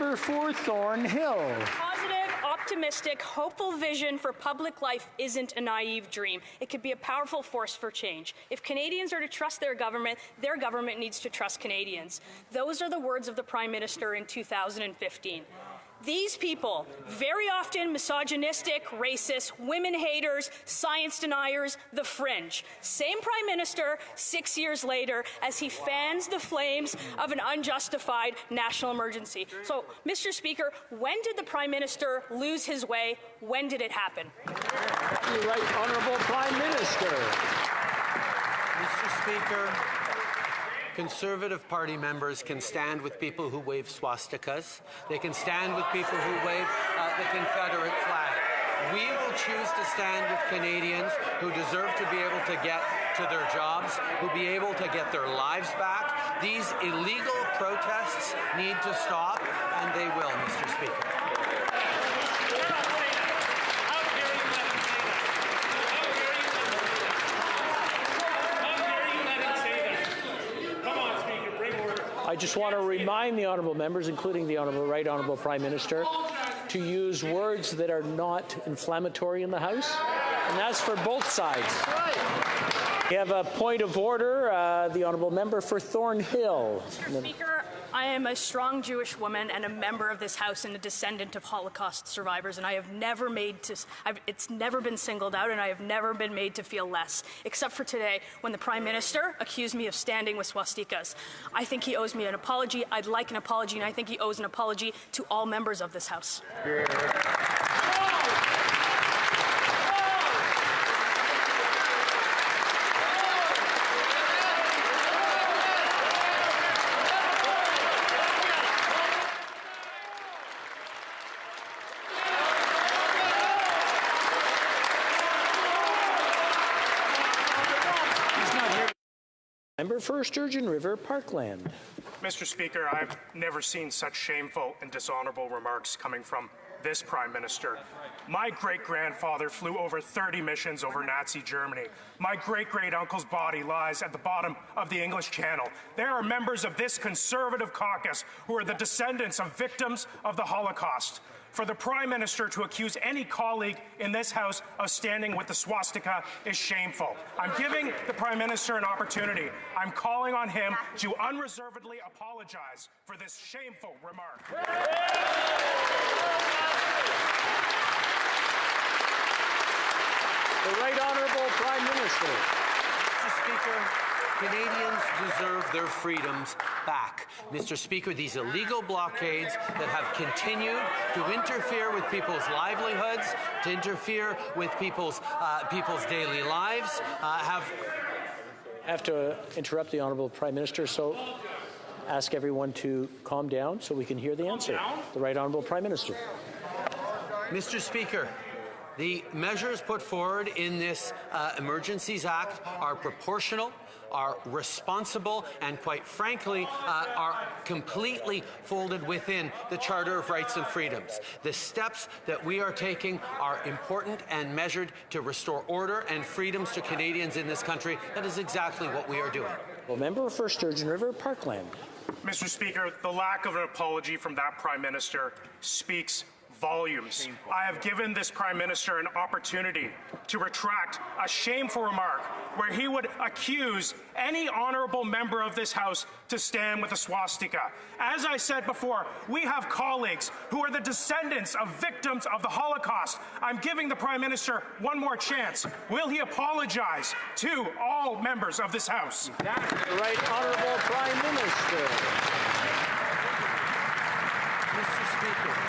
For Thornhill. Positive, optimistic, hopeful vision for public life isn't a naive dream. It could be a powerful force for change. If Canadians are to trust their government needs to trust Canadians. Those are the words of the Prime Minister in 2015. These people, very often misogynistic, racist, women haters, science deniers, the fringe. Same Prime Minister 6 years later as he fans the flames of an unjustified national emergency. So, Mr. Speaker, when did the Prime Minister lose his way? When did it happen? You're right, Honourable Prime Minister. Mr. Speaker, Conservative Party members can stand with people who wave swastikas. They can stand with people who wave the Confederate flag. We will choose to stand with Canadians who deserve to be able to get to their jobs, who be able to get their lives back. These illegal protests need to stop, and they will, Mr. Speaker. I just want to remind the honourable members, including the Right Honourable Prime Minister, to use words that are not inflammatory in the House, and that's for both sides. We have a point of order. The honourable member for Thornhill. Mr. Speaker, I am a strong Jewish woman and a member of this House and a descendant of Holocaust survivors, and I have never it's never been singled out, and I have never been made to feel less, except for today when the Prime Minister accused me of standing with swastikas. I think he owes me an apology. I'd like an apology, and I think he owes an apology to all members of this House. Member for Sturgeon River Parkland. Mr. Speaker, I've never seen such shameful and dishonourable remarks coming from this Prime Minister. My great-grandfather flew over 30 missions over Nazi Germany. My great-great-uncle's body lies at the bottom of the English Channel. There are members of this Conservative caucus who are the descendants of victims of the Holocaust. For the Prime Minister to accuse any colleague in this House of standing with the swastika is shameful. I'm giving the Prime Minister an opportunity. I'm calling on him to unreservedly apologize for this shameful remark. The Right Honourable Prime Minister. Mr. Speaker, Canadians deserve their freedoms back. Mr. Speaker, these illegal blockades that have continued to interfere with people's livelihoods, to interfere with people's daily lives, have to interrupt the Honourable Prime Minister, so ask everyone to calm down so we can hear the answer. The Right Honourable Prime Minister. Mr. Speaker, the measures put forward in this Emergencies Act are proportional, are responsible, and quite frankly, are completely folded within the Charter of Rights and Freedoms. The steps that we are taking are important and measured to restore order and freedoms to Canadians in this country. That is exactly what we are doing. Well, member for Sturgeon River Parkland. Mr. Speaker, the lack of an apology from that Prime Minister speaks volumes. I have given this Prime Minister an opportunity to retract a shameful remark where he would accuse any honourable member of this House to stand with a swastika. As I said before, we have colleagues who are the descendants of victims of the Holocaust. I'm giving the Prime Minister one more chance. Will he apologize to all members of this House? The Right Honourable Prime Minister. Mr. Speaker,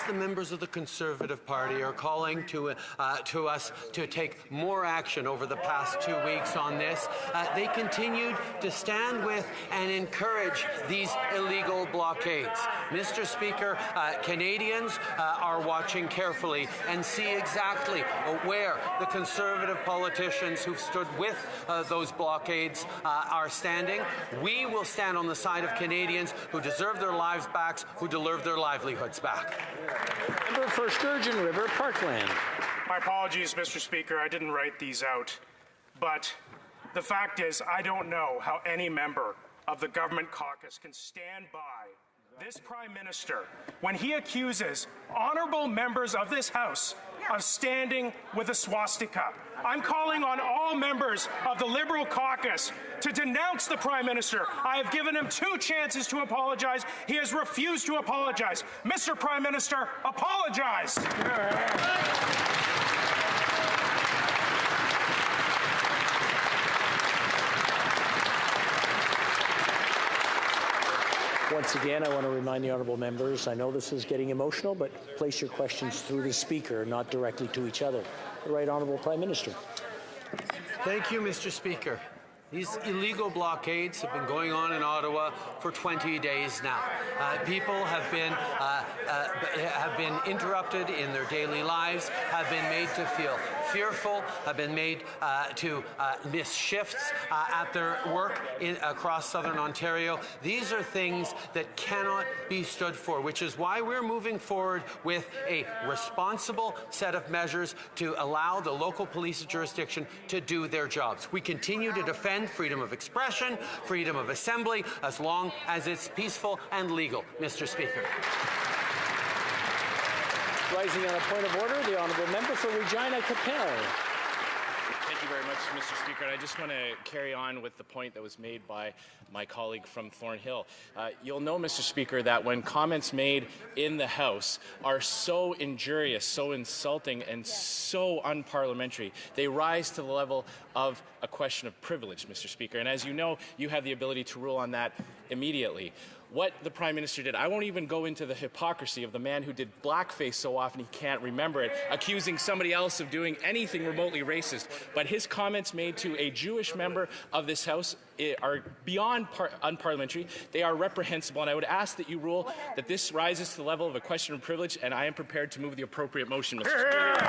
the members of the Conservative Party are calling to us to take more action over the past 2 weeks on this. They continued to stand with and encourage these illegal blockades. Mr. Speaker, Canadians are watching carefully and see exactly where the Conservative politicians who've stood with those blockades are standing. We will stand on the side of Canadians who deserve their lives back, who deserve their livelihoods back. Member for Sturgeon River Parkland. My apologies, Mr. Speaker. I didn't write these out. But the fact is, I don't know how any member of the government caucus can stand by This Prime Minister, when he accuses honourable members of this House of standing with a swastika, I'm calling on all members of the Liberal caucus to denounce the Prime Minister. I have given him 2 chances to apologize. He has refused to apologize. Mr. Prime Minister, apologize. Once again, I want to remind the honourable members, I know this is getting emotional, but place your questions through the Speaker, not directly to each other. The Right Honourable Prime Minister. Thank you, Mr. Speaker. These illegal blockades have been going on in Ottawa for 20 days now. People have been interrupted in their daily lives, have been made to feel fearful, have been made to miss shifts at their work across southern Ontario. These are things that cannot be stood for, which is why we're moving forward with a responsible set of measures to allow the local police jurisdiction to do their jobs. We continue to defend freedom of expression, freedom of assembly, as long as it's peaceful and legal, Mr. Speaker. Rising on a point of order, the honourable member for Regina Capel. Thank you very much, Mr. Speaker. And I just want to carry on with the point that was made by my colleague from Thornhill. You'll know, Mr. Speaker, that when comments made in the House are so injurious, so insulting, and so unparliamentary, they rise to the level of a question of privilege, Mr. Speaker. And as you know, you have the ability to rule on that immediately. What the Prime Minister did, I won't even go into the hypocrisy of the man who did blackface so often he can't remember it, accusing somebody else of doing anything remotely racist. But his comments made to a Jewish member of this House are beyond unparliamentary. They are reprehensible, and I would ask that you rule that this rises to the level of a question of privilege, and I am prepared to move the appropriate motion, Mr. Speaker.